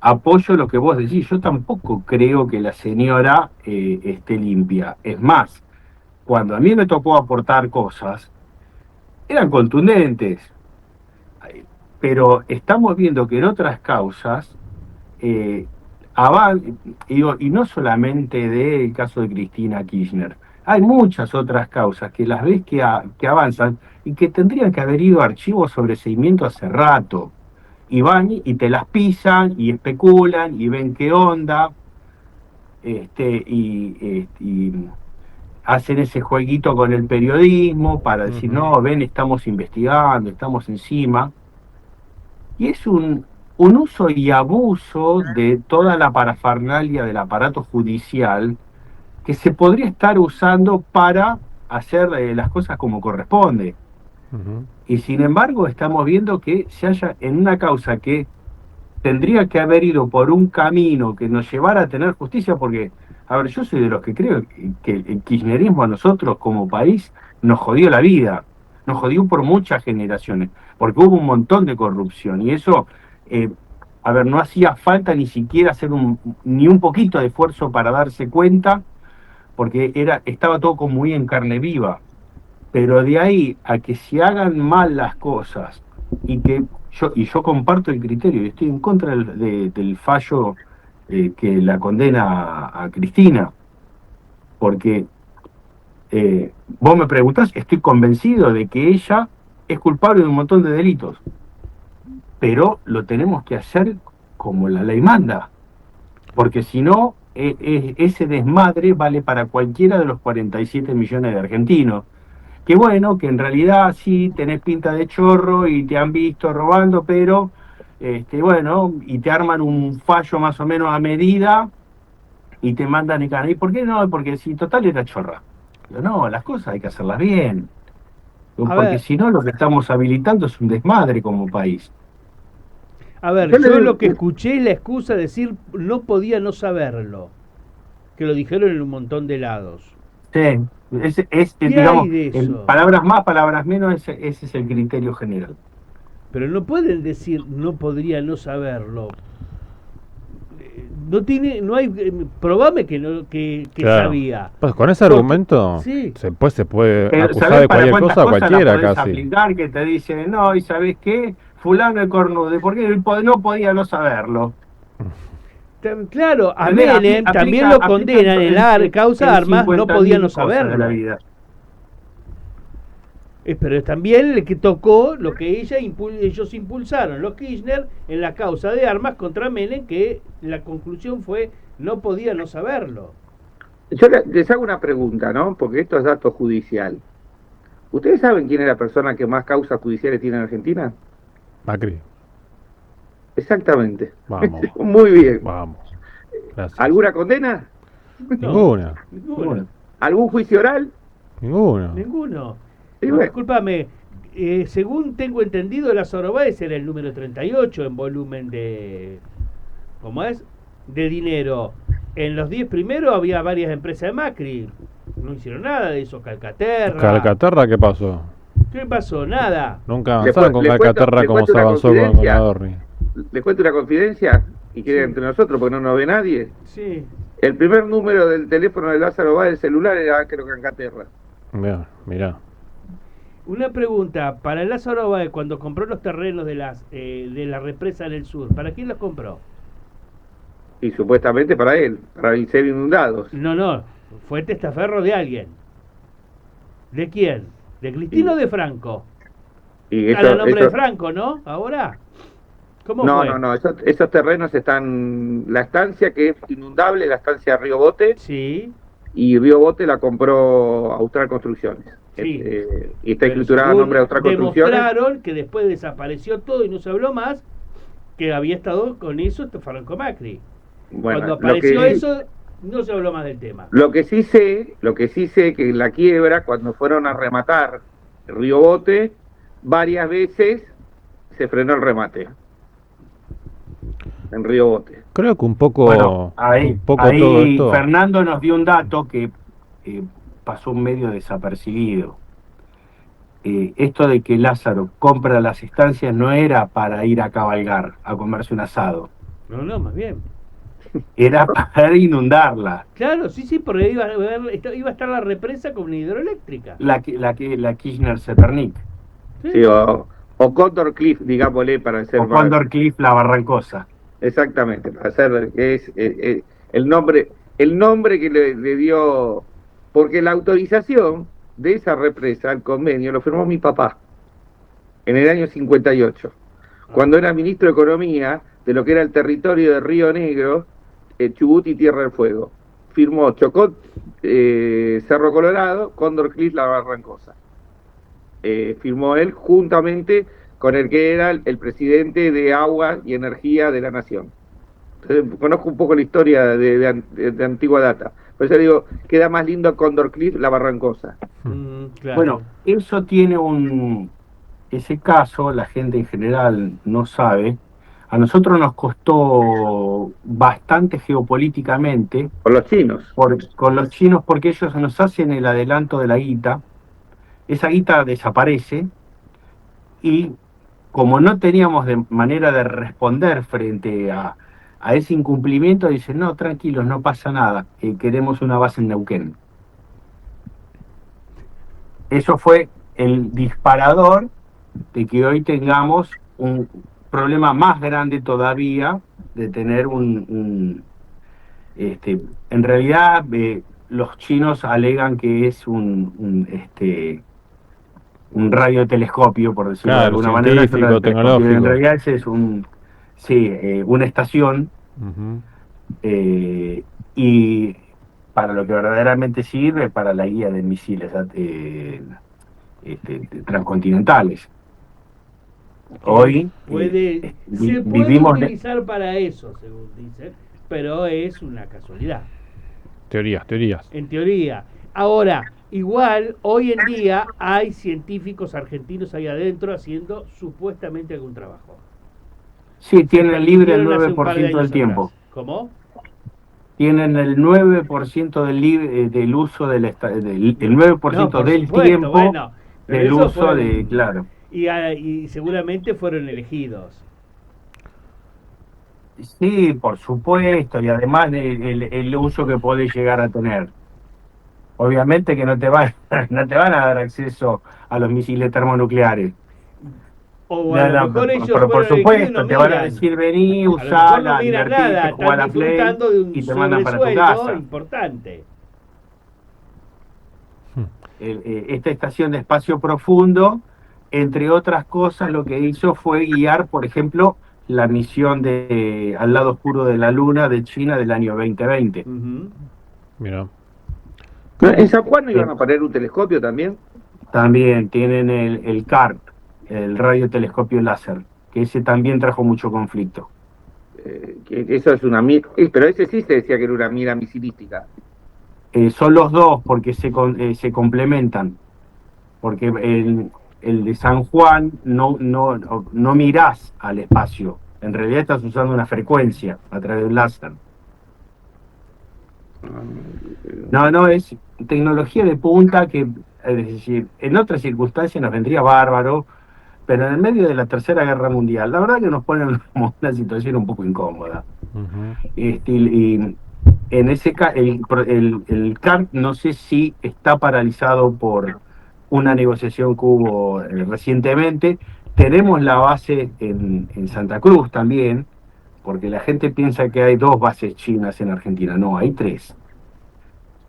apoyo lo que vos decís, yo tampoco creo que la señora esté limpia. Es más, cuando a mí me tocó aportar cosas, eran contundentes, pero estamos viendo que en otras causas, eh, y no solamente del caso de Cristina Kirchner, hay muchas otras causas que las ves que avanzan y que tendrían que haber ido a archivos sobre seguimiento hace rato. Y van y te las pisan y especulan y ven qué onda, y hacen ese jueguito con el periodismo para decir, no, ven, estamos investigando, estamos encima. Y es un uso y abuso de toda la parafernalia del aparato judicial que se podría estar usando para hacer las cosas como corresponde. Y sin embargo estamos viendo que se haya en una causa que tendría que haber ido por un camino que nos llevara a tener justicia, porque, a ver, yo soy de los que creo que el kirchnerismo a nosotros como país nos jodió la vida, nos jodió por muchas generaciones, porque hubo un montón de corrupción, y eso, a ver, no hacía falta ni siquiera hacer ni un poquito de esfuerzo para darse cuenta, porque estaba todo como muy en carne viva. Pero de ahí a que se hagan mal las cosas yo comparto el criterio y estoy en contra del fallo que la condena a Cristina, porque vos me preguntás, estoy convencido de que ella es culpable de un montón de delitos, pero lo tenemos que hacer como la ley manda, porque si no, ese desmadre vale para cualquiera de los 47 millones de argentinos. Que bueno, que en realidad sí tenés pinta de chorro y te han visto robando, pero bueno, y te arman un fallo más o menos a medida y te mandan el canal. ¿Y por qué no? Porque si total era chorra. Pero no, las cosas hay que hacerlas bien. A Porque ver, si no, lo que estamos habilitando es un desmadre como país. yo lo que escuché es la excusa de decir no podía no saberlo. Que lo dijeron en un montón de lados. Sí, ¿Qué digamos, hay de en eso? palabras más, palabras menos, ese es el criterio general. Pero no pueden decir no podría no saberlo. No hay, probame que no, que Claro. sabía. Pues con ese Porque- argumento sí. se puede Pero acusar ¿sabés de para cualquier cuántas cosa a cosas cualquiera la podés casi. aplicar? Que te dicen, no, ¿y sabés qué? Fulano el cornudo, ¿por qué no podía no saberlo? Claro, a ¿Entendés? Menem también lo condenan en la causa de armas, no podía no 50.000 cosas de la saberlo. vida. Pero es también el que tocó lo que ellos impulsaron, los Kirchner, en la causa de armas contra Menem, que la conclusión fue no podía no saberlo. Yo les hago una pregunta, ¿no? Porque esto es dato judicial. ¿Ustedes saben quién es la persona que más causas judiciales tiene en Argentina? Macri, Exactamente. vamos, Muy bien. vamos. Gracias. ¿Alguna condena? Ninguna, Ninguno. ¿Algún juicio oral? ninguna. Ninguno. Y No, bueno, discúlpame, según tengo entendido, la Báez era el número 38 en volumen de... ¿Cómo es? De dinero. En los 10 primeros había varias empresas de Macri. No hicieron nada de eso. Calcaterra. ¿Calcaterra qué pasó? ¿Qué pasó? Nada. Nunca avanzaron con les Calcaterra como cuento se una avanzó con confidencia. Adorni. Les cuento una confidencia y queda Sí. entre nosotros porque no nos ve nadie. Sí. El primer número del teléfono de Lázaro Báez del celular era creo que Calcaterra. Mirá. Una pregunta. Para Lázaro Báez, cuando compró los terrenos de la represa en el sur, ¿para quién los compró? Y supuestamente para él, para ser inundados. No. Fue testaferro de alguien. ¿De quién? ¿De Cristina o de Franco? Y A la nombre de eso, Franco, ¿no? Ahora. ¿Cómo No, fue? no, no, esos terrenos están, la estancia que es inundable, la estancia Río Bote, Sí, y Río Bote la compró Austral Construcciones. sí. Y está Pero escriturada a nombre de según Austral Construcciones. demostraron que después desapareció todo y no se habló más, que había estado con eso Franco Macri. Bueno, Cuando apareció eso, no se habló más del tema. lo que sí sé que en la quiebra, cuando fueron a rematar Río Bote, varias veces se frenó el remate en Río Bote. Creo que Bueno, un poco todo ahí esto. Fernando nos dio un dato que eh, pasó medio desapercibido. Esto de que Lázaro compra las estancias no era para ir a cabalgar, a comerse un asado, No, no, más bien. era para inundarla. Claro, sí, sí, porque iba a estar la represa con una hidroeléctrica. La Kirchner-Zepernik, Sí. Sí, o Condor Cliff, digámosle, para ser o más. Condor Cliff, la Barrancosa. Exactamente, para hacer que es el nombre que le dio, porque la autorización de esa represa, el convenio, lo firmó mi papá en el año 58, cuando era ministro de Economía de lo que era el territorio de Río Negro, Chubut y Tierra del Fuego. Firmó Chocó, Cerro Colorado, Cóndor Cliff, La Barrancosa. Firmó él juntamente con el que era el presidente de Agua y Energía de la Nación. Entonces, conozco un poco la historia de antigua data. Por eso digo, queda más lindo Condor Cliff, La Barrancosa. Claro. Bueno, eso tiene ese caso, la gente en general no sabe. A nosotros nos costó bastante geopolíticamente Por los chinos. con los chinos porque ellos nos hacen el adelanto de la guita, esa guita desaparece y como no teníamos de manera de responder frente a ese incumplimiento, dicen, no, tranquilos, no pasa nada, queremos una base en Neuquén. Eso fue el disparador de que hoy tengamos un problema más grande todavía de tener en realidad los chinos alegan que es un radiotelescopio, por decirlo de Claro, alguna manera, es un científico, radiotelescopio. En tecnológico. realidad ese es una estación, Ujú. eh, y para lo que verdaderamente sirve, para la guía de misiles transcontinentales. Hoy Se puede vivimos utilizar para eso, según dicen, pero es una casualidad, Teorías. en teoría. Ahora, igual, hoy en día hay científicos argentinos ahí adentro haciendo supuestamente algún trabajo. sí, tienen libre el Permitieron hace un par de 9% del años tiempo. atrás. ¿Cómo? Tienen el 9% del uso el 9% No, por del supuesto, tiempo bueno, pero del esos uso fueron, claro. y seguramente fueron elegidos. Sí, por supuesto, y además el uso que podés llegar a tener. Obviamente que no te no te van a dar acceso a los misiles termonucleares. O a No, lo no, mejor ellos por fueron elegidos y no supuesto, te van a miran. decir vení, A lo mejor no usala, miran divertite, nada, jugá a están la Play disfrutando de un y te mandan para tu sobresueldo casa. importante. Esta estación de espacio profundo, entre otras cosas, lo que hizo fue guiar, por ejemplo, la misión de Al lado oscuro de la Luna de China del año 2020. Mira. ¿En San Juan no Eh, iban a poner un telescopio también? También tienen el CART, el radiotelescopio láser, que ese también trajo mucho conflicto. Que eso es una mira, pero ese sí se decía que era una mira misilística. Son los dos porque se complementan, porque el de San Juan no mirás al espacio, en realidad estás usando una frecuencia a través de un láser. No, es tecnología de punta que, es decir, en otras circunstancias nos vendría bárbaro, pero en el medio de la Tercera Guerra Mundial, la verdad que nos ponen como una situación un poco incómoda. Ujú. Y en ese caso, el CART no sé si está paralizado por una negociación que hubo recientemente. Tenemos la base en Santa Cruz también, porque la gente piensa que hay dos bases chinas en Argentina. No, hay tres.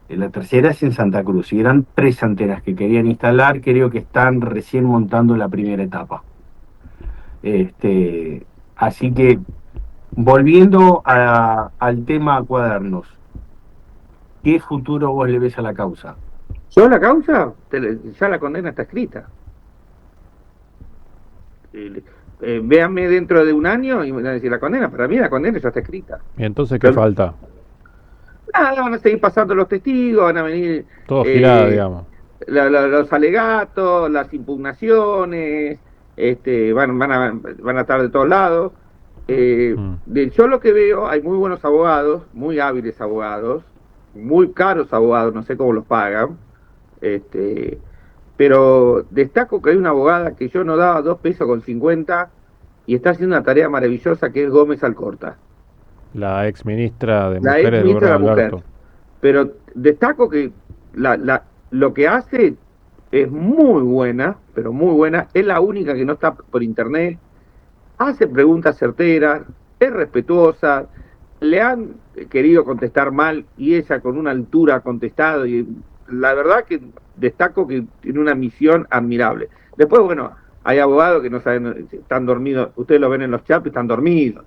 La tercera es en Santa Cruz y eran tres antenas que querían instalar, creo que están recién montando la primera etapa. Así que, volviendo al tema cuadernos, ¿qué futuro vos le ves a la causa? Yo la causa, ya la condena está escrita. Véanme dentro de un año y me van a decir la condena. Para mí la condena ya está escrita. ¿Y entonces qué falta? Nada, van a seguir pasando los testigos, van a venir Todo girado, digamos. los alegatos, las impugnaciones, van a estar de todos lados. Yo lo que veo, hay muy buenos abogados, muy hábiles abogados, muy caros abogados, no sé cómo los pagan, pero destaco que hay una abogada que yo no daba 2 pesos con 50 y está haciendo una tarea maravillosa, que es Gómez Alcorta. La ex ministra de La Mujeres ex del ministra de la gobierno de Mujer. Alberto. Pero destaco que lo que hace es muy buena, pero muy buena. Es la única que no está por internet. Hace preguntas certeras, es respetuosa. Le han querido contestar mal y ella con una altura ha contestado. Y la verdad que destaco que tiene una misión admirable. Después, bueno, hay abogados que no saben, están dormidos. Ustedes lo ven en los chats, están dormidos.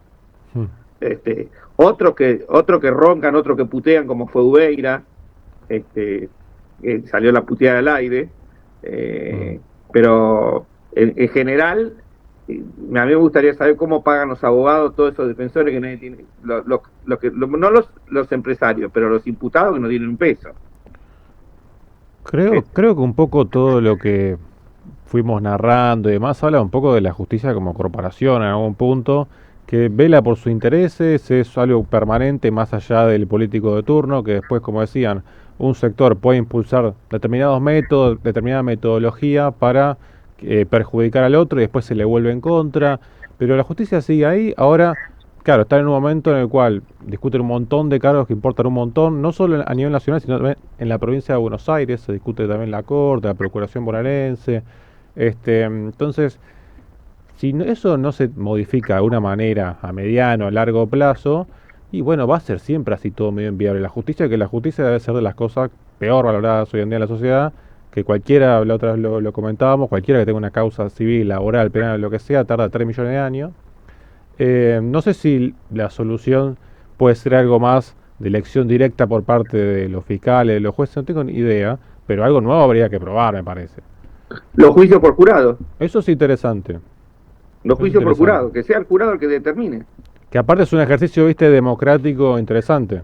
Otros que roncan, otros que putean, como fue Ubeira, salió la puteada al aire, pero en general a mí me gustaría saber cómo pagan los abogados, todos esos defensores que nadie tiene, no los empresarios, pero los imputados que no tienen un peso. Creo que un poco todo lo que fuimos narrando y demás habla un poco de la justicia como corporación en algún punto, que vela por sus intereses, es algo permanente más allá del político de turno, que después, como decían, un sector puede impulsar determinados métodos, determinada metodología para perjudicar al otro y después se le vuelve en contra, pero la justicia sigue ahí. Ahora, claro, está en un momento en el cual discuten un montón de cargos que importan un montón, no solo a nivel nacional, sino también en la provincia de Buenos Aires, se discute también la Corte, la Procuración bonaerense, entonces, si eso no se modifica de una manera a mediano, a largo plazo, y bueno, va a ser siempre así todo medio inviable. Que la justicia debe ser de las cosas peor valoradas hoy en día en la sociedad, que cualquiera, la otra vez lo comentábamos, cualquiera que tenga una causa civil, laboral, penal, lo que sea, tarda 3 millones de años. No sé si la solución puede ser algo más de elección directa por parte de los fiscales, de los jueces, no tengo ni idea, pero algo nuevo habría que probar, me parece. Los juicios por jurado. Eso es interesante. Los juicios por jurado, que sea el jurado el que determine. Que aparte es un ejercicio, viste, democrático interesante.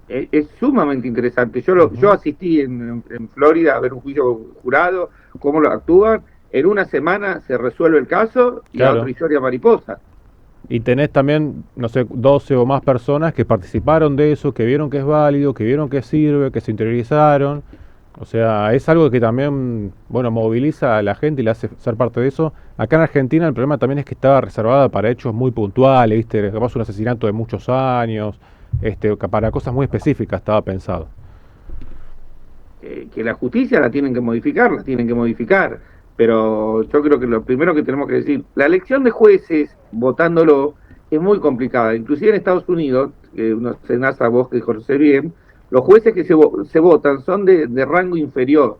Es sumamente interesante. Yo asistí en Florida a ver un juicio jurado, cómo lo actúan. En una semana se resuelve el caso y Claro. otra historia mariposa. Y tenés también, no sé, 12 o más personas que participaron de eso, que vieron que es válido, que vieron que sirve, que se interiorizaron. O sea, es algo que también, bueno, moviliza a la gente y le hace ser parte de eso. Acá en Argentina el problema también es que estaba reservada para hechos muy puntuales, ¿viste? Capaz un asesinato de muchos años, para cosas muy específicas estaba pensado. Que la justicia la tienen que modificar. Pero yo creo que lo primero que tenemos que decir, la elección de jueces, votándolo, es muy complicada. Inclusive en Estados Unidos, que uno se nace, vos que conocés bien, los jueces que se votan son de rango inferior.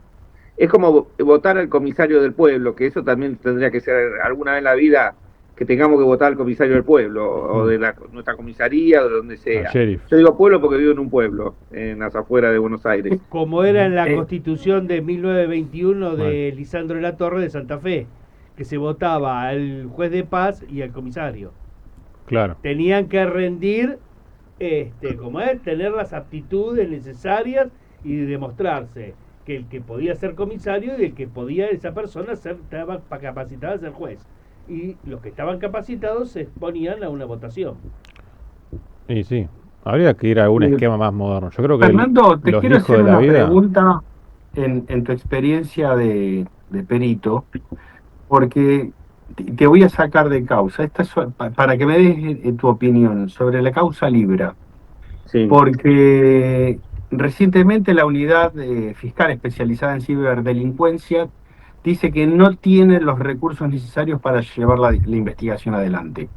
Es como votar al comisario del pueblo, que eso también tendría que ser alguna vez en la vida, que tengamos que votar al comisario del pueblo, o de nuestra comisaría, o de donde sea. Sheriff. Yo digo pueblo porque vivo en un pueblo, en las afueras de Buenos Aires. Como era en la Constitución de 1921 de Lisandro de la Torre de Santa Fe, que se votaba al juez de paz y al comisario. Claro. Tenían que rendir, tener las aptitudes necesarias y demostrarse que el que podía ser comisario y el que podía esa persona estaba capacitada a ser juez. Y los que estaban capacitados se exponían a una votación. Y sí, habría que ir a un esquema más moderno. Yo creo que Fernando, te los quiero hijos hacer de la una vida... pregunta en tu experiencia de perito, porque te voy a sacar de causa. Para que me des tu opinión sobre la causa Libra. Sí. Porque recientemente la unidad fiscal especializada en ciberdelincuencia dice que no tiene los recursos necesarios para llevar la investigación adelante.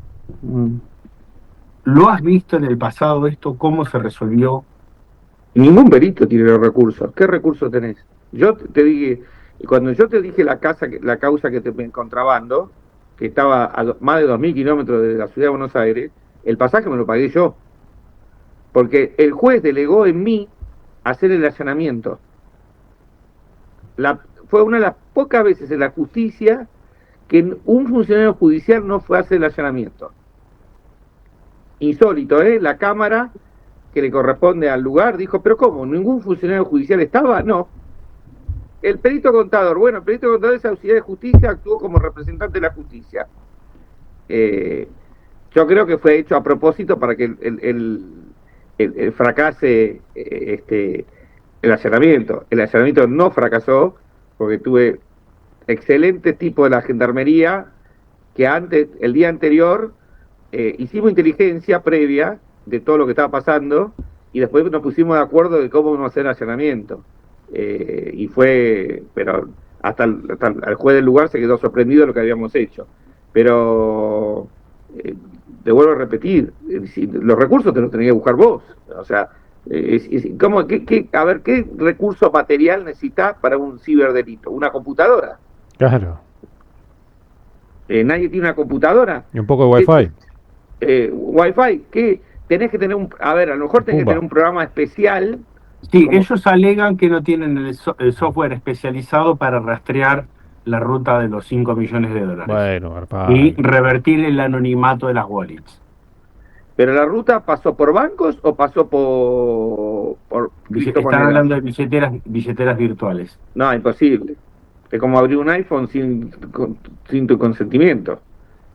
¿Lo has visto en el pasado esto? ¿Cómo se resolvió? Ningún perito tiene los recursos. ¿Qué recursos tenés? Yo te dije, cuando yo te dije la causa que te contrabando, que estaba a más de 2.000 kilómetros de la ciudad de Buenos Aires, el pasaje me lo pagué yo. Porque el juez delegó en mí hacer el allanamiento. Fue una de las pocas veces en la justicia que un funcionario judicial no fue a hacer el allanamiento. Insólito, ¿eh? La Cámara, que le corresponde al lugar, dijo, pero ¿cómo? ¿Ningún funcionario judicial estaba? No. El perito contador, bueno, el perito contador de esa auxiliar de justicia actuó como representante de la justicia. Yo creo que fue hecho a propósito para que el fracase el allanamiento. El allanamiento no fracasó porque tuve excelentes tipos de la gendarmería que el día anterior, hicimos inteligencia previa de todo lo que estaba pasando y después nos pusimos de acuerdo de cómo íbamos a hacer el allanamiento. Y fue, pero hasta el juez del lugar se quedó sorprendido de lo que habíamos hecho. Pero te vuelvo a repetir, los recursos te los tenés que buscar vos. O sea, ¿cómo, a ver, ¿qué recurso material necesitas para un ciberdelito? ¿Una computadora? Claro. ¿Nadie tiene una computadora? Y un poco de Wi-Fi. Wi-Fi, ¿qué? Tenés que tener a lo mejor tenés que tener un programa especial. Sí, ellos alegan que no tienen el software especializado para rastrear la ruta de los 5 millones de dólares. Bueno, y revertir el anonimato de las wallets. ¿Pero la ruta pasó por bancos o pasó por Están hablando de billeteras virtuales. No, imposible. Es como abrir un iPhone sin tu consentimiento.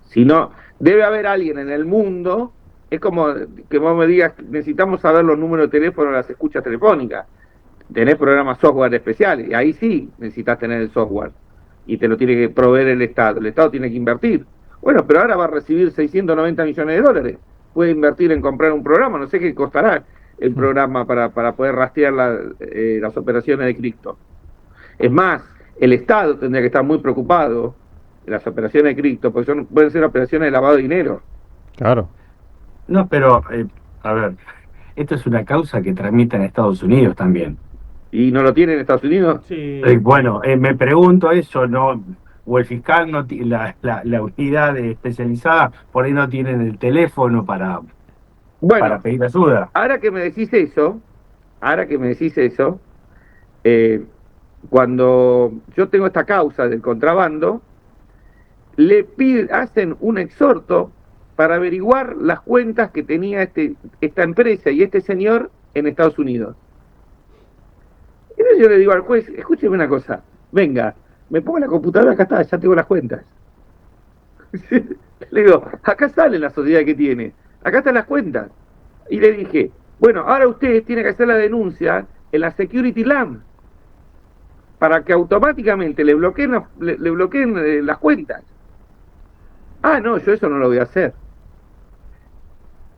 Si no, debe haber alguien en el mundo. Es como que vos me digas, necesitamos saber los números de teléfono de las escuchas telefónicas. Tenés programas software especiales, y ahí sí necesitas tener el software. Y te lo tiene que proveer el Estado. El Estado tiene que invertir. Bueno, pero ahora va a recibir 690 millones de dólares. Puede invertir en comprar un programa, no sé qué costará el programa para poder rastrear las operaciones de cripto. Es más, el Estado tendría que estar muy preocupado en las operaciones de cripto, porque pueden ser operaciones de lavado de dinero. Claro. No, pero, a ver, esto es una causa que tramita en Estados Unidos también. ¿Y no lo tiene en Estados Unidos? Sí. Bueno, me pregunto eso, ¿no? O el fiscal, no la unidad especializada, por ahí no tienen el teléfono para pedir ayuda. Ahora que me decís eso, cuando yo tengo esta causa del contrabando, hacen un exhorto para averiguar las cuentas que tenía esta empresa y este señor en Estados Unidos. Entonces yo le digo al juez, escúcheme una cosa, venga, me pongo la computadora, acá está, ya tengo las cuentas. Le digo, acá sale la sociedad que tiene, acá están las cuentas. Y le dije, bueno, ahora usted tiene que hacer la denuncia en la Security Lamb para que automáticamente le bloqueen las cuentas. Ah, no, yo eso no lo voy a hacer.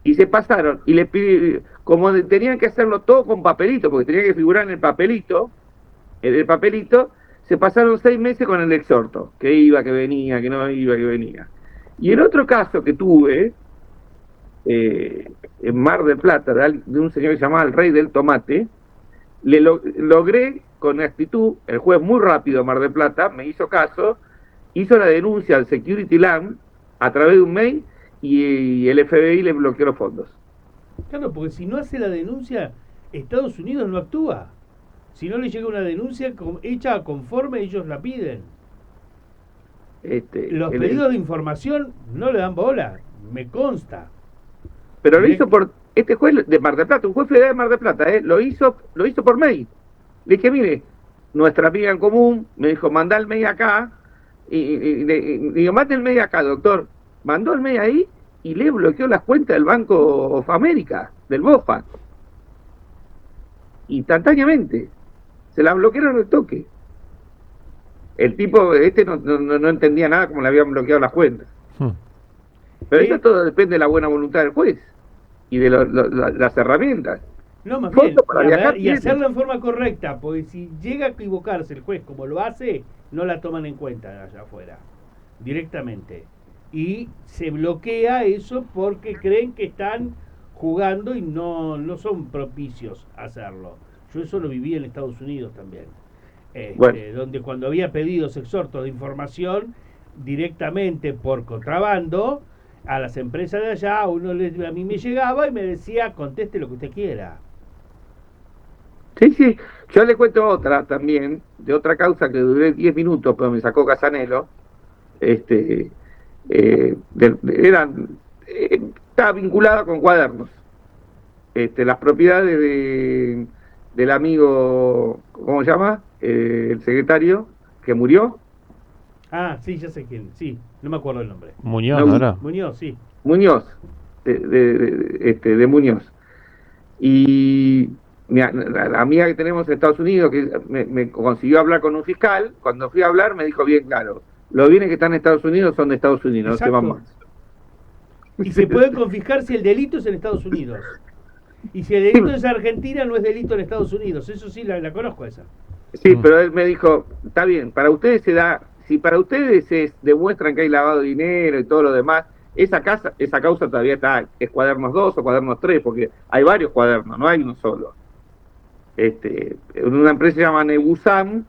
Y se pasaron, y le pidieron, como tenían que hacerlo todo con papelito, porque tenía que figurar en el papelito, se pasaron 6 meses con el exhorto, que iba, que venía, que no iba, que venía. Y el otro caso que tuve, en Mar del Plata, de un señor que se llamaba el Rey del Tomate, logré con actitud, el juez muy rápido de Mar del Plata, me hizo caso, hizo la denuncia al Security Lamb a través de un mail, y el FBI le bloqueó los fondos. Claro, porque si no hace la denuncia, Estados Unidos no actúa. Si no le llega una denuncia hecha conforme ellos la piden. Los pedidos de información no le dan bola, me consta. Pero lo hizo por este juez de Mar del Plata, un juez federal de Mar del Plata, lo hizo por mail. Le dije, mire, nuestra amiga en común me dijo, mandá el mail acá, y digo, mande el mail acá, doctor. Mandó el mail ahí y le bloqueó las cuentas del Banco of America, del BOFA. Instantáneamente. Se la bloquearon al toque. El tipo, no entendía nada como le habían bloqueado las cuentas. Pero eso todo depende de la buena voluntad del juez y de las herramientas. No, más bien, y hacerlo en forma correcta, porque si llega a equivocarse el juez como lo hace, no la toman en cuenta allá afuera, directamente. Y se bloquea eso porque creen que están jugando y no son propicios a hacerlo. Yo eso lo viví en Estados Unidos también, donde cuando había pedidos exhortos de información, directamente por contrabando a las empresas de allá. A mí me llegaba y me decía, conteste lo que usted quiera. Sí, sí. Yo le cuento otra también, de otra causa que duré 10 minutos, pero me sacó Casanelo. Este, estaba vinculada con cuadernos. Las propiedades del amigo, ¿cómo se llama? El secretario que murió. Ah, sí, ya sé quién. Sí, no me acuerdo el nombre. Muñoz, No, ¿no era? Muñoz, sí. Muñoz, de Muñoz. Y la amiga que tenemos en Estados Unidos, que me consiguió hablar con un fiscal, cuando fui a hablar me dijo bien claro, los bienes que están en Estados Unidos son de Estados Unidos, Exacto. no se van más. Y se puede confiscar si el delito es en Estados Unidos. Y si el delito es en Argentina, no es delito en Estados Unidos. Eso sí, la conozco esa. Sí, pero él me dijo, está bien, para ustedes se da, si para ustedes demuestran que hay lavado de dinero y todo lo demás, esa causa todavía está, es cuadernos 2 o cuadernos 3, porque hay varios cuadernos, no hay uno solo. Una empresa se llama Nebusam,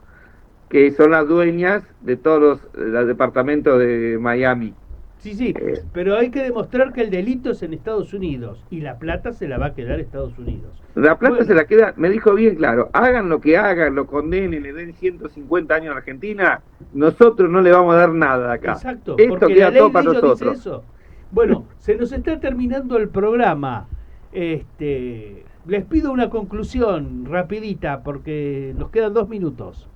que son las dueñas de todos los departamentos de Miami. Sí, sí, pero hay que demostrar que el delito es en Estados Unidos y la plata se la va a quedar Estados Unidos. La plata se la queda, me dijo bien claro, hagan lo que hagan, lo condenen, le den 150 años a Argentina, nosotros no le vamos a dar nada acá. Exacto, esto porque queda la ley todo de para ellos nosotros. dice eso. Bueno, se nos está terminando el programa. Les pido una conclusión rapidita porque nos quedan 2 minutos.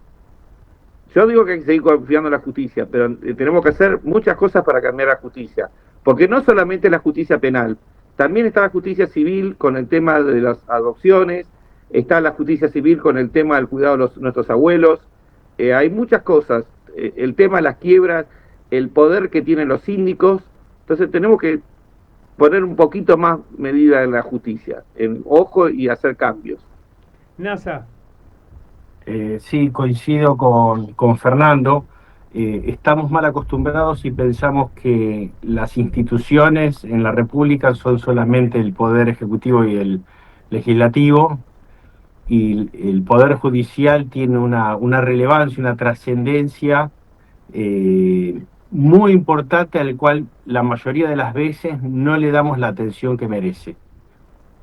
Yo digo que hay que seguir confiando en la justicia, pero tenemos que hacer muchas cosas para cambiar la justicia, porque no solamente la justicia penal, también está la justicia civil con el tema de las adopciones, está la justicia civil con el tema del cuidado de nuestros abuelos, hay muchas cosas, el tema de las quiebras, el poder que tienen los síndicos, entonces tenemos que poner un poquito más medida en la justicia, en ojo y hacer cambios. NASA. Sí, coincido con Fernando. Estamos mal acostumbrados y pensamos que las instituciones en la República son solamente el Poder Ejecutivo y el Legislativo, y el Poder Judicial tiene una relevancia, una trascendencia muy importante, al cual la mayoría de las veces no le damos la atención que merece.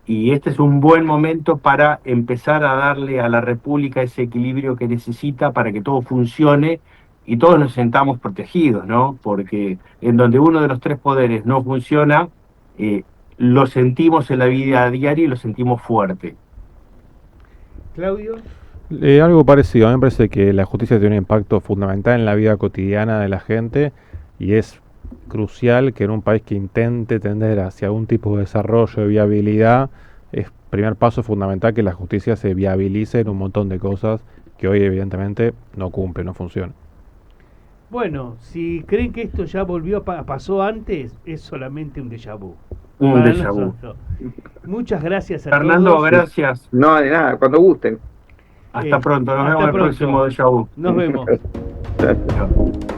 Y este es un buen momento para empezar a darle a la República ese equilibrio que necesita para que todo funcione y todos nos sentamos protegidos, ¿no? Porque en donde uno de los 3 poderes no funciona, lo sentimos en la vida diaria y lo sentimos fuerte. Claudio. Algo parecido, a mí me parece que la justicia tiene un impacto fundamental en la vida cotidiana de la gente y es crucial que en un país que intente tender hacia algún tipo de desarrollo, de viabilidad, es primer paso fundamental que la justicia se viabilice en un montón de cosas que hoy evidentemente no cumple, no funciona. Bueno, si creen que esto ya pasó antes, es solamente un déjà vu. Un déjà vu. Muchas gracias a Fernando, todos. gracias. No, de nada, cuando gusten. Hasta pronto, nos hasta vemos en el pronto. próximo déjà vu. Nos vemos. Chao.